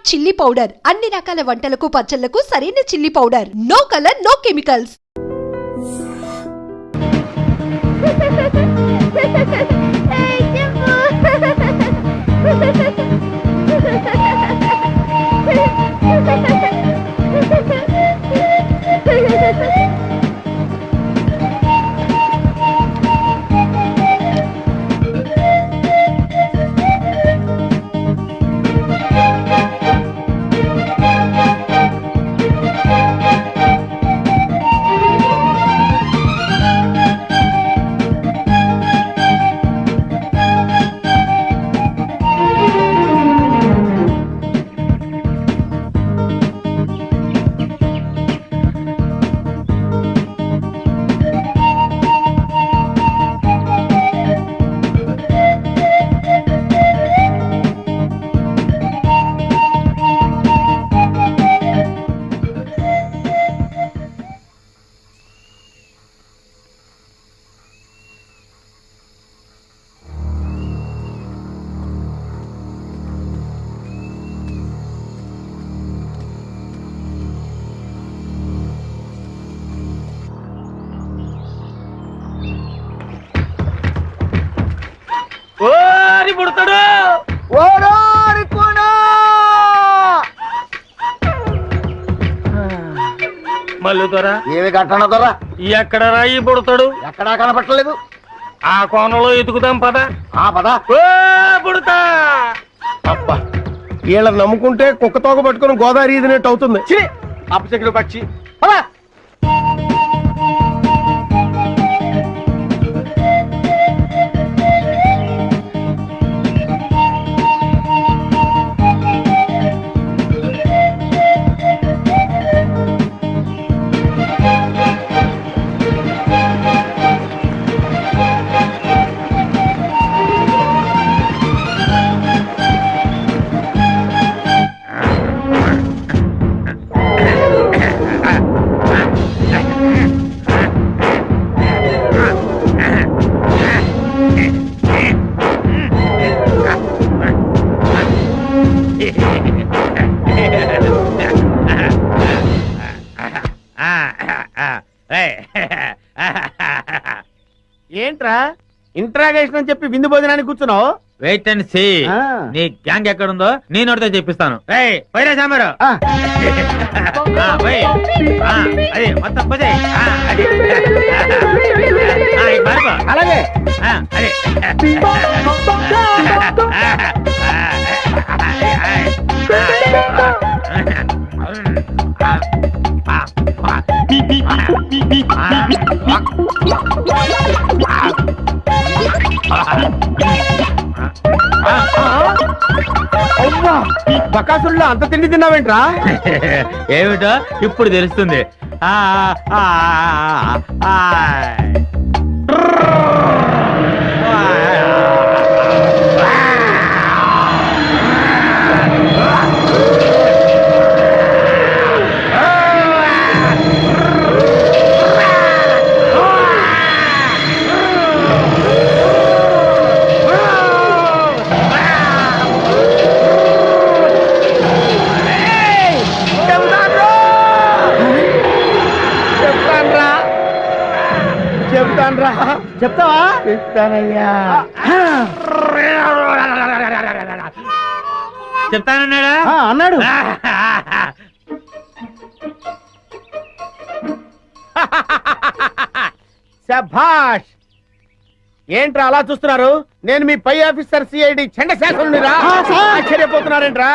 Chilli powder అన్ని రకాల వంటలకు పచ్చళ్లకు సరైన chilli powder. No colour no chemicals. పుడతాడు మల్లు దొరా ఏమి కట్టణ దొరా ఎక్కడ రాయి పుడతాడు ఎక్కడా కనపట్టలేదు. ఆ కోణంలో ఎతుకుదాం పద. ఆ పద పుడతా. అబ్బా వీళ్ళని నమ్ముకుంటే కుక్క తోక పట్టుకుని గోదావరి ఈదినట్టు అవుతుంది. అప్పచెక్కుడు పక్షి ఏంట్రా ఇంట్రాగేషన్ అని చెప్పి విందు భోజనానికి కూర్చున్నావు? Wait and see. నీ గ్యాంగ్ ఎక్కడుందో నేను నోటితో చెప్పిస్తాను. వైరా సాంబారు అది మొత్తం పోతే అలాగే అదే బకాసుల్లో అంత తిండి తిన్నావేంట్రా? ఏమిటో ఇప్పుడు తెలుస్తుంది. చెప్తావా? చెప్తానయ్యా. చెప్తానన్నాడా? అన్నాడు. శభాష్. ఏంట్రా అలా చూస్తున్నారు? నేను మీ పై ఆఫీసర్ సిఐడి చండశాసనుడిరా. ఆశ్చర్యపోతున్నారేంట్రా?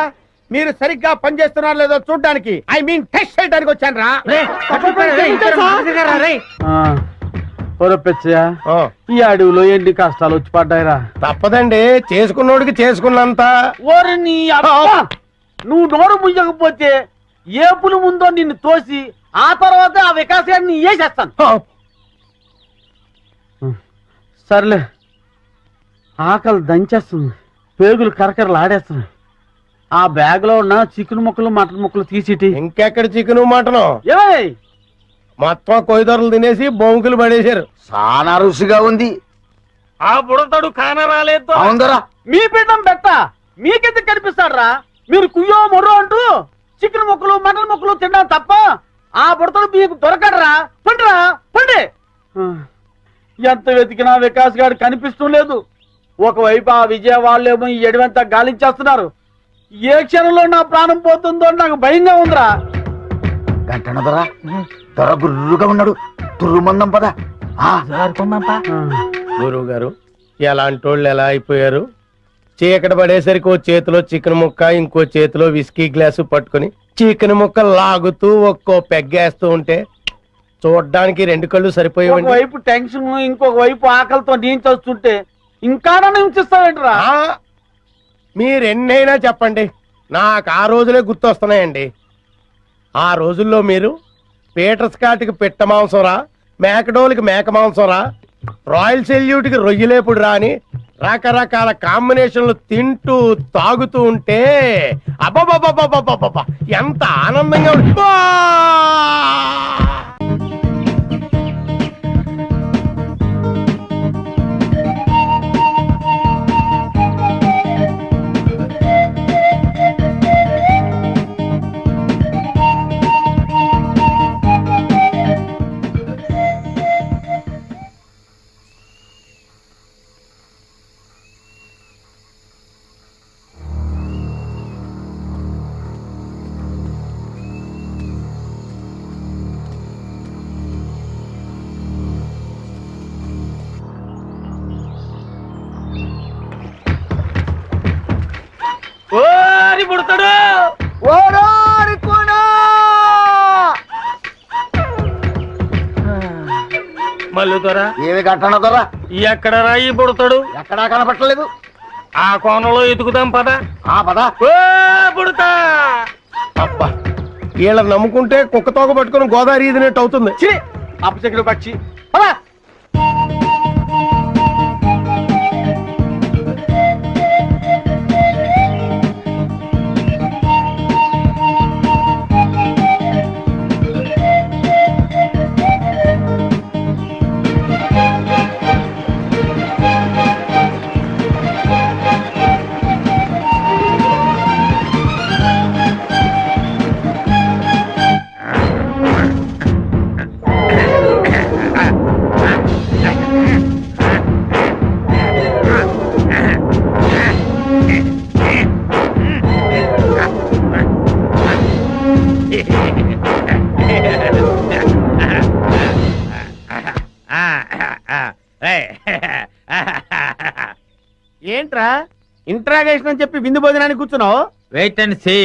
మీరు సరిగ్గా పనిచేస్తున్నారు లేదో చూడ్డానికి, ఐ మీన్ టెస్ట్ చేయడానికి వచ్చాను రా. ఈ అడవిలో ఎన్ని కష్టాలు వచ్చి పడ్డాయిరా. తప్పదండి, చేసుకున్నోడికి చేసుకున్నంత. నువ్వు నోరు ముయ్యకపోతే ఏపులు ముందో నిన్ను తోసి ఆ తర్వాత ఆ వికాసాన్ని వేసేస్తాను. సర్లే, ఆకలి దంచేస్తుంది, పేగులు కరకరలు ఆడేస్తున్నాయి. ఆ బ్యాగ్ లో ఉన్న చికెన్ ముక్కలు మటన్ ముక్కలు తీసిటి. ఇంకెక్కడ చికెన్ మటను మొత్తం కొయ్యదొరలు తినేసి బొంకులు పడేశారు. చాలా రుచిగా ఉంది. ఆ బుడతడు కాన రాలేదు. మీ పిండం పెట్ట మీకెందుకు కనిపిస్తాడు రా? మీరు కుయ్యో మొర్రో అంటూ చికెన్ ముక్కలు మటన్ ముక్కలు తినడం తప్ప ఆ బుడతలు మీకు దొరకడరా. పండిరా పండి. ఎంత వెతికినా వికాస్ గారు కనిపిస్తూ లేదు. ఒకవైపు ఆ విజయవాడలేమో ఈ ఎడవంతా గాలించేస్తున్నారు. ఏ క్షణంలో నా ప్రాణం పోతుందో నాకు భయంగా ఉందిరా. గంటన దొర దొర గుర్రుగా ఉన్నాడు. తుర్రుమందం పద. గురువు గారు ఎలాంటి వాళ్ళు ఎలా అయిపోయారు? చీకటి పడేసరికి ఓ చేతిలో చికెన్ ముక్క, ఇంకో చేతిలో విస్కీ గ్లాసు పట్టుకుని చికెన్ ముక్క లాగుతూ ఒక్కో పెగ్గేస్తూ ఉంటే చూడ్డానికి రెండు కళ్ళు సరిపోయేవండి. వైపు టెన్షన్, ఇంకొక వైపు ఆకలితో నేను చూస్తుంటే ఇంకా నన్ను హింసిస్తావేంట్రా? మీరెన్నైనా చెప్పండి, నాకు ఆ రోజులే గుర్తొస్తున్నాయండి. ఆ రోజుల్లో మీరు పీటర్ స్కాట్కి పిట్ట మాంసంరా, మేకడోల్కి మేక మాంసంరా, రాయల్ సెల్యూట్కి రొయ్యలేపుడు రా అని రకరకాల కాంబినేషన్లు తింటూ తాగుతూ ఉంటే అబ్బబ్బబ్బబ్బబ్బబ్బబ్బ ఎంత ఆనందంగా ఓరి పుడతాడు. మల్లు దొర ఏమి గంటన దొర ఎక్కడ రాయి పుడతాడు? ఎక్కడా కనపట్టలేదు. ఆ కోణంలో ఎతుకుదాం పద. ఆ పద. పుడతా. అబ్బా వీళ్ళని నమ్ముకుంటే కుక్క తోక పట్టుకుని గోదావరి ఈదినట్టు అవుతుంది. అప్పచెక్కడు పక్షి. ఏంట్రా ఇంట్రాగేషన్ అని చెప్పి విందు భోజనానికి కూర్చున్నావు? Wait and see.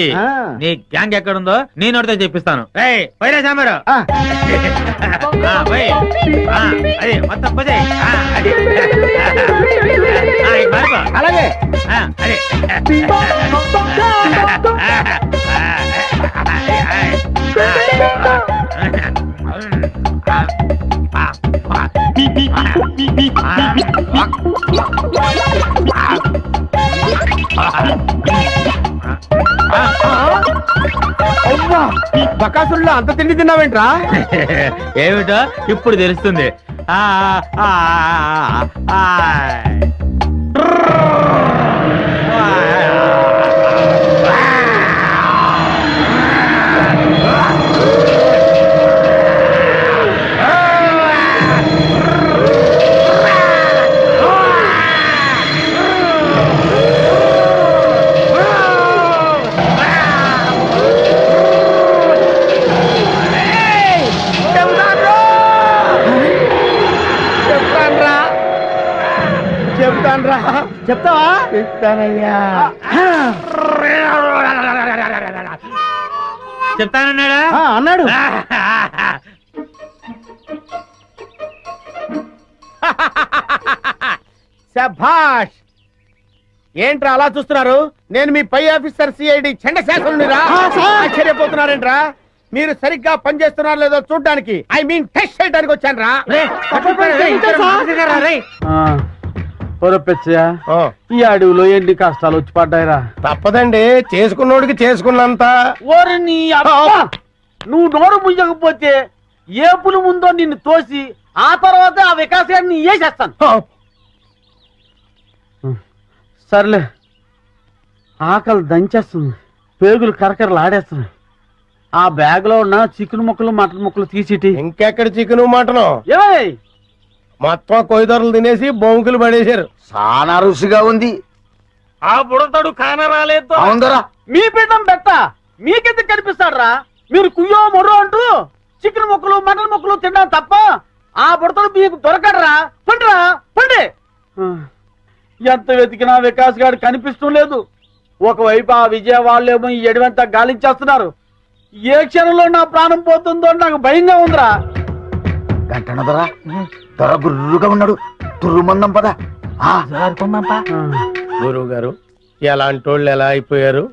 నీ గ్యాంగ్ ఎక్కడుందో నేను అడితే చెప్పిస్తాను. పోయినా సాంబారు అదే మొత్తం పోతే అలాగే అదే బకాసుల్లో అంత తిండి తిన్నావేంట్రా? ఏమిటో ఇప్పుడు తెలుస్తుంది. చెప్తావా? చెప్తానయ్యా. చెప్తానన్నాడా? అన్నాడు. శభాష్. ఏంట్రా అలా చూస్తున్నారు? నేను మీ పై ఆఫీసర్ సిఐడి చండశాసనుడిరా. ఆశ్చర్యపోతున్నారేంట్రా? మీరు సరిగ్గా పనిచేస్తున్నారు లేదో చూడ్డానికి, ఐ మీన్ టెస్ట్ చేయడానికి వచ్చాను రా. ఈ అడవిలో ఎన్ని కష్టాలు వచ్చి పడ్డాయిరా. తప్పదండి, చేసుకున్నోడికి చేసుకున్నంత. ఓరి నీ అబ్బా! నువ్వు నోరు ముయ్యకపోతే ఏపులు ముందో నిన్ను తోసి ఆ తర్వాత ఆ వికాసాన్ని వేసేస్తాను. సర్లే, ఆకలి దంచేస్తుంది. పేగులు కరకరలు ఆడేస్తున్నాయి. ఆ బ్యాగ్ లో ఉన్న చికెన్ ముక్కలు మటన్ ముక్కలు తీసిటి. ఇంకెక్కడ చికెను మటను ఏయ్ మొత్తం కొయ్యదొరలు తినేసి బొంకులు పడేశారు. చాలా రుచిగా ఉంది. ఆ బుడతడు కానరాలేదు. అవును దొరా. మీ పిండం పెట్ట మీకెందుకు కనిపిస్తాడ్రా? మీరు కుయ్యో మొర్రో అంటూ చికెన్ ముక్కలు మటన్ ముక్కలు తిన్నా తప్ప ఆ బుడతడు మీకు దొరకడరా. పండిరా పండి. ఎంత వెతికినా వికాస్ గారు కనిపిస్తూ లేదు. ఒకవైపు ఆ విజయ వాళ్ళేమో ఈ ఎడవంతా గాలించేస్తున్నారు. ఏ క్షణంలో నా ప్రాణం పోతుందో నాకు భయంగా ఉందిరా. గంటన దొరా, దొర గుర్రుగా ఉన్నాడు. తుర్రుమందం పద. గురువు గారు ఎలాంటి వాళ్ళు ఎలా అయిపోయారు?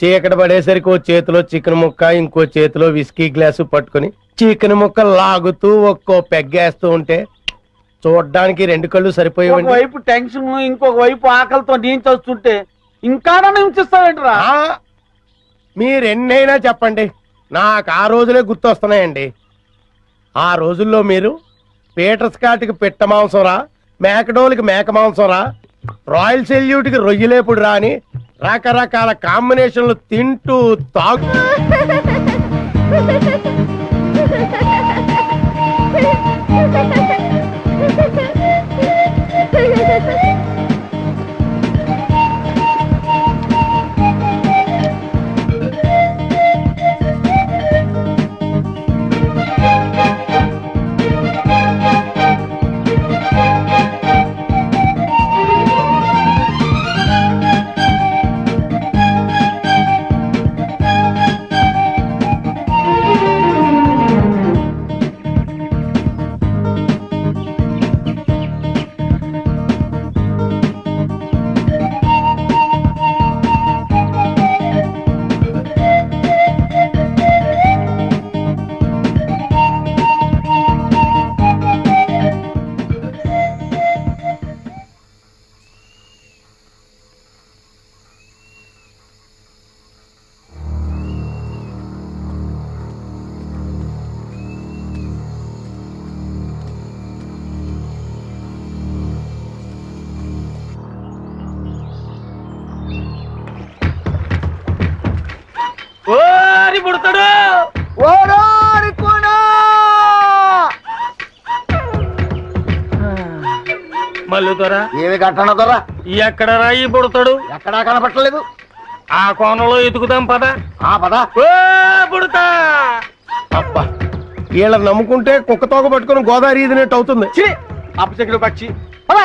చీకటి పడేసరికి ఓ చేతిలో చికెన్ ముక్క ఇంకో చేతిలో విస్కీ గ్లాసు పట్టుకుని చికెన్ ముక్క లాగుతూ ఒక్కో పెగ్గేస్తూ ఉంటే చూడ్డానికి రెండు కళ్ళు సరిపోయేవండి. ఒకవైపు టెన్షన్ ఇంకొక వైపు ఆకలితో నీంచొస్తుంటే ఇంకా హింసిస్తావేంట్రా? మీరెన్నైనా చెప్పండి, నాకు ఆ రోజులే గుర్తొస్తున్నాయండి. ఆ రోజుల్లో మీరు పీటర్ స్కాట్కి పిట్ట మాంసం రా, మేకడోల్కి మేక మాంసం రా, రాయల్ సెల్యూట్కి రొయ్యలేపుడు రా అని రకరకాల కాంబినేషన్లు తింటూ తాగు ఓరి బుడతడు మల్లు దొర. ఏమి గంటన దొరా? ఎక్కడ రాయి బుడతాడు? ఎక్కడా కనపట్టలేదు. ఆ కోణంలో ఎతుకుదాం పద. ఆ పద. ఓ బుడతా. అబ్బా, వీళ్ళని నమ్ముకుంటే కుక్క తోక పట్టుకుని గోదావరి ఈదినట్టు అవుతుంది. అప్పచెక్కుడు పక్షి పద.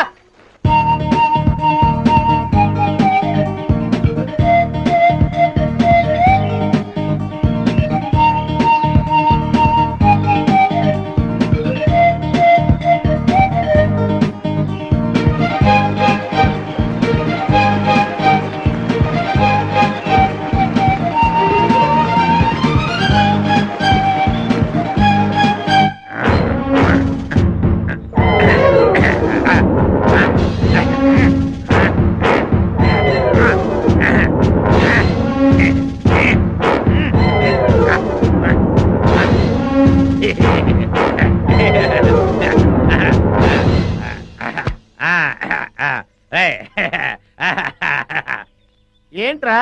ఏంట్రా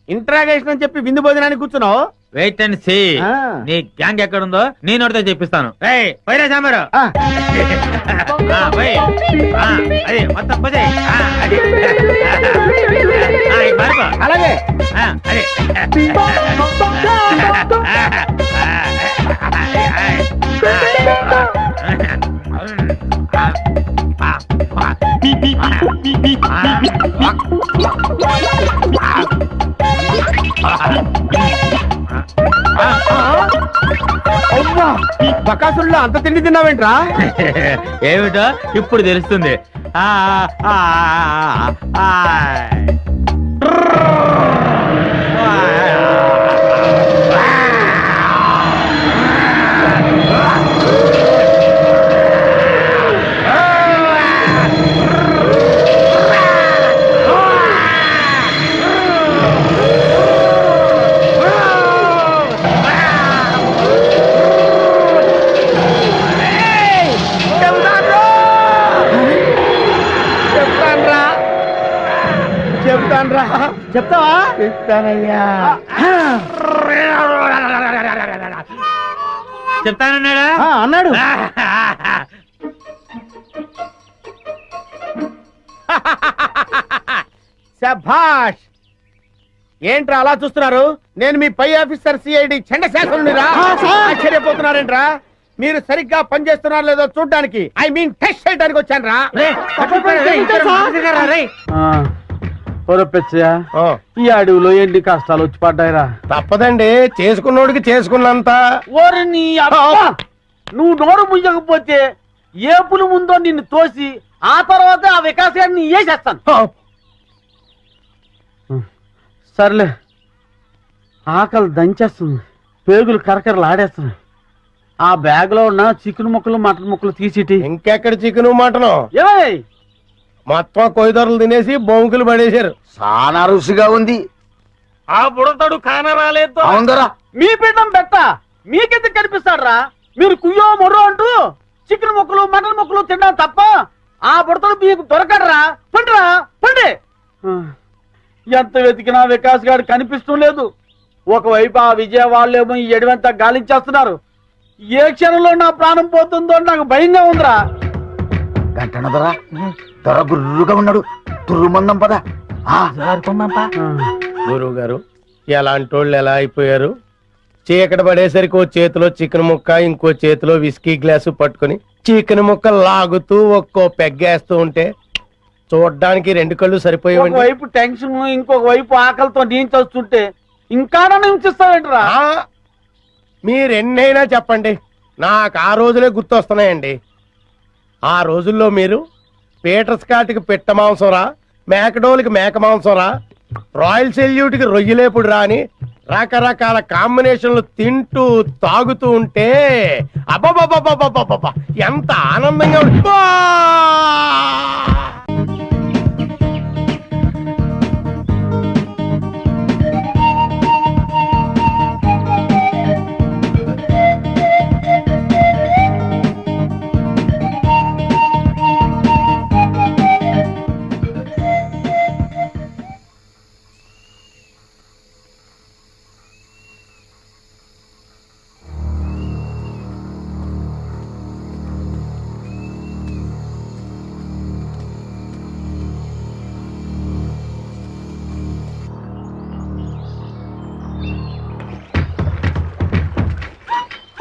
ఇంట్రాగేషన్ అని చెప్పి విందు భోజనానికి కూర్చున్నావు? Wait and see. నీ గ్యాంగ్ ఎక్కడుందో నేను అడితే చెప్పిస్తాను. పోయిరా సాంబారు. అదే మొత్తం పోతే అలాగే. అదే బకాసుల్లో అంత తిండి తిన్నావేంట్రా? ఏమిటో ఇప్పుడు తెలుస్తుంది. చెప్తావా? ఇస్తానయ్యా. చెప్తానన్నాడా అన్నాడు. శభాష్. ఏంట్రా అలా చూస్తున్నారు? నేను మీ పై ఆఫీసర్ సిఐడి చండశాసనుడిరా. ఆశ్చర్యపోతున్నారేంట్రా? మీరు సరిగ్గా పనిచేస్తున్నారు లేదో చూడ్డానికి, ఐ మీన్ టెస్ట్ చేయడానికి వచ్చాను రా. పెచ్చయ్య, ఈ అడవిలో ఎన్ని కష్టాలు వచ్చి పడ్డాయిరా. తప్పదండి, చేసుకున్నోడికి చేసుకున్నంత. ఓరి నీ అబ్బా! నువ్వు నోరు ముయ్యకపోతే ఏపులు ముందో నిన్ను తోసి ఆ తర్వాత ఆ వికాసాన్ని వేసేస్తాను. సర్లే, ఆకలి దంచేస్తుంది, పేగులు కరకరలు ఆడేస్తున్నాయి. ఆ బ్యాగ్ లో ఉన్న చికెన్ ముక్కలు మటన్ ముక్కలు తీసిటి. ఇంకెక్కడ చికెను మటను? ఏయ్, మొత్తం కొయ్యదొరలు తినేసి బొంకులు పడేశారు. చాలా రుచిగా ఉంది. ఆ బుడతడు కాన రాలేదు. అవుందరా, మీ పిండం పెట్ట మీకెందుకు కనిపిస్తాడ్రా? మీరు కుయ్యో మొర్రో అంటూ చికెన్ ముక్కలు మటన్ ముక్కలు తిన్నా తప్ప ఆ బుడతడు మీకు దొరకడరా. పండిరా పండి. ఎంత వెతికినా వికాస్ గారు కనిపిస్తూ లేదు. ఒకవైపు ఆ విజయ వాళ్ళేమో ఈ ఎడవంతా గాలించేస్తున్నారు. ఏ క్షణంలో నా ప్రాణం పోతుందో నాకు భయంగా ఉందిరా. గంటనదరా, దొర గుర్రుగా ఉన్నాడు. తుర్రుమందం పద. గురువు గారు, ఎలాంటి వాళ్ళు ఎలా అయిపోయారు? చీకటి పడేసరికి ఓ చేతిలో చికెన్ ముక్క, ఇంకో చేతిలో విస్కీ గ్లాసు పట్టుకుని చికెన్ ముక్క లాగుతూ ఒక్కో పెగ్గేస్తూ ఉంటే చూడ్డానికి రెండు కళ్ళు సరిపోయేవండి. ఒకవైపు టెన్షన్, ఇంకొక వైపు ఆకలితో నేను చూస్తుంటే ఇంకా హింసిస్తావేంట్రా? మీరెన్నైనా చెప్పండి, నాకు ఆ రోజులే గుర్తొస్తున్నాయండి. ఆ రోజుల్లో మీరు పీటర్ స్కాట్కి పిట్ట మాంసం రా, మేకడోల్కి మేక మాంసం రా, రాయల్ సెల్యూట్కి రొయ్యలేపుడు రా అని రకరకాల కాంబినేషన్లు తింటూ తాగుతూ ఉంటే అబ్బబ్బబ్బబ్బబ్బబ్బబ్బ ఎంత ఆనందంగా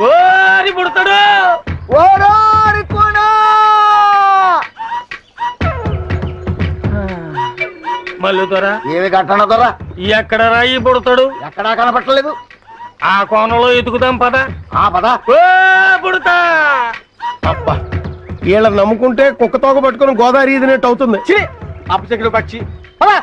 ఓరి బుడతడు, మల్లు దొర. ఏమి గంటనదరా? ఎక్కడ రాయి బుడతాడు? ఎక్కడా కనపట్టలేదు. ఆ కోణంలో ఎతుకుదాం పద. ఆ పద. ఓ బుడతా, అబ్బా, వీళ్ళ నమ్ముకుంటే కుక్క తోక పట్టుకుని గోదావరి ఈదినట్టు అవుతుంది. అపచకుడు పక్షి పద.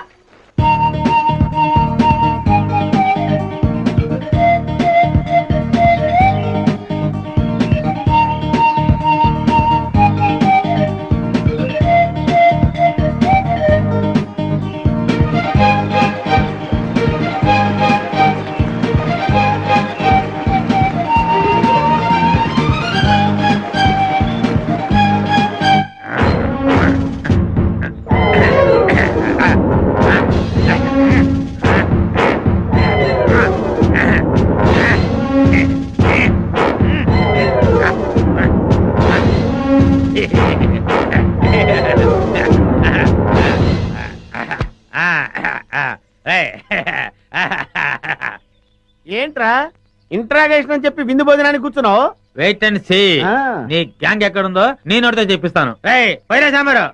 ఏంట్రా ఇంట్రాగేషన్ అని చెప్పి విందు భోజనానికి కూర్చున్నావు? Wait and see. నీ గ్యాంగ్ ఎక్కడుందో నేను ఒకటితో చెప్పిస్తాను. పోయినా సాంబారు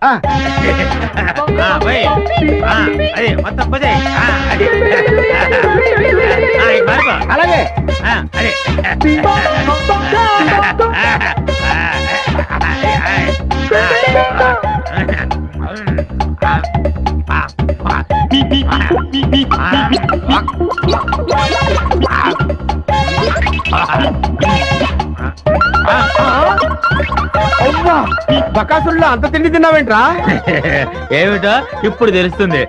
అది మొత్తం పోతే మారిపో. అలాగే. అదే బకాసుల్లో అంత తిండి తిన్నావేంట్రా? ఏమిటో ఇప్పుడు తెలుస్తుంది.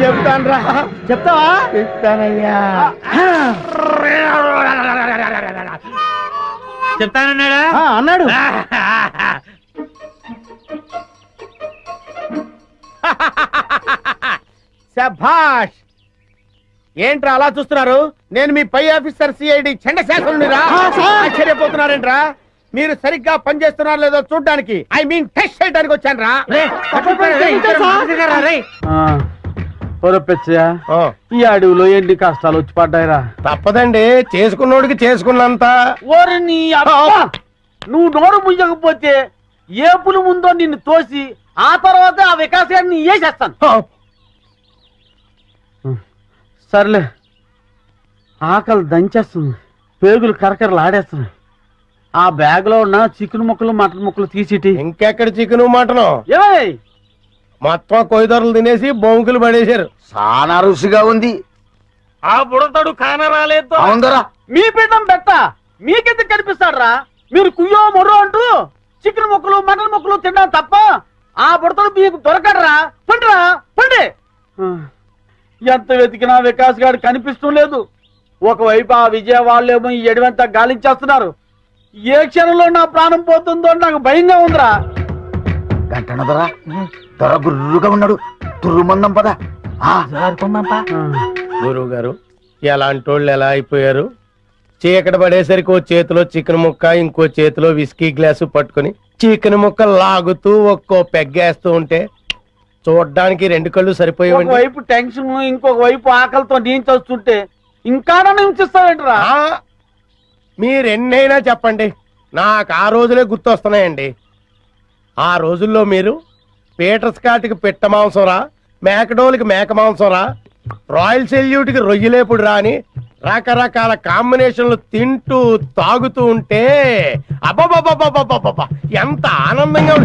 చెప్తానురా. చెప్తావా? చెప్తానయ్యా. చెప్తానన్నాడా? అన్నాడు. శభాష్. ఏంట్రా అలా చూస్తున్నారు? నేను మీ పై ఆఫీసర్ సిఐడి చండశాసనుడిరా. ఆశ్చర్యపోతున్నారేంట్రా? మీరు సరిగ్గా పనిచేస్తున్నారు లేదో చూడ్డానికి, ఐ మీన్ టెస్ట్ చేయడానికి వచ్చాను రా. ఈ అడవిలో ఎన్ని కష్టాలు వచ్చి పడ్డాయిరా. తప్పదండి, చేసుకున్నోడికి చేసుకున్నంత. ఓరి నీ అబ్బా! నువ్వు నోరు ముయ్యకపోతే ఏ పులి ముందో నిన్ను తోసి ఆ తర్వాత ఆ వికాసాన్ని వేసేస్తాను. సర్లే, ఆకలి దంచేస్తుంది, పేగులు కరకరలు ఆడేస్తున్నాయి. ఆ బ్యాగ్ లో ఉన్న చికెన్ ముక్కలు మటన్ ముక్కలు తీసిటి. ఇంకెక్కడ చికెను మటను? ఏయ్, మొత్తం కొయ్యదొరలు తినేసి బొంకులు పడేశారు. చాలా రుచిగా ఉంది. ఆ బుడతడు కానరాలేదు. అవుందరా, మీ పిండం పెట్ట మీకెందుకు కనిపిస్తాడ్రా? మీరు కుయ్యో మొర్రో అంటూ చికెన్ ముక్కలు మటన్ ముక్కలు తినడం తప్ప ఆ బుడతడు మీకు దొరకడరా. పండిరా పండి. ఎంత వెతికినా వికాస్ గారు కనిపిస్తూ లేదు. ఒకవైపు ఆ విజయవాళ్ళేమో ఈ ఎడవంతా గాలించేస్తున్నారు. ఏ క్షణంలో నా ప్రాణం పోతుందో నాకు భయంగా ఉందిరా. గంటనదరా, దొర గుర్రుగా ఉన్నాడు. తుర్రుమందం పద. గురువు గారు, ఎలాంటి వాళ్ళు ఎలా అయిపోయారు? చీకటి పడేసరికి ఓ చేతిలో చికెన్ ముక్క, ఇంకో చేతిలో విస్కీ గ్లాసు పట్టుకుని చికెన్ ముక్క లాగుతూ ఒక్కో పెగ్గేస్తూ ఉంటే చూడ్డానికి రెండు కళ్ళు సరిపోయేవండి. ఒకవైపు టెన్షన్, ఇంకొక వైపు ఆకలితో నేను చూస్తుంటే ఇంకా నన్ను హింసిస్తావేంట్రా? మీరెన్నైనా చెప్పండి, నాకు ఆ రోజులే గుర్తొస్తున్నాయండి. ఆ రోజుల్లో మీరు పీటర్ స్కాట్కి పిట్ట మాంసం రా, మేకడోలికి మేక మాంసం రా, రాయల్ సెల్యూట్ కి రొయ్యలేపుడు రా అని రకరకాల కాంబినేషన్లు తింటూ తాగుతూ ఉంటే అబ్బబ్బబ్బబ్బబ్బబ్బ ఎంత ఆనందంగా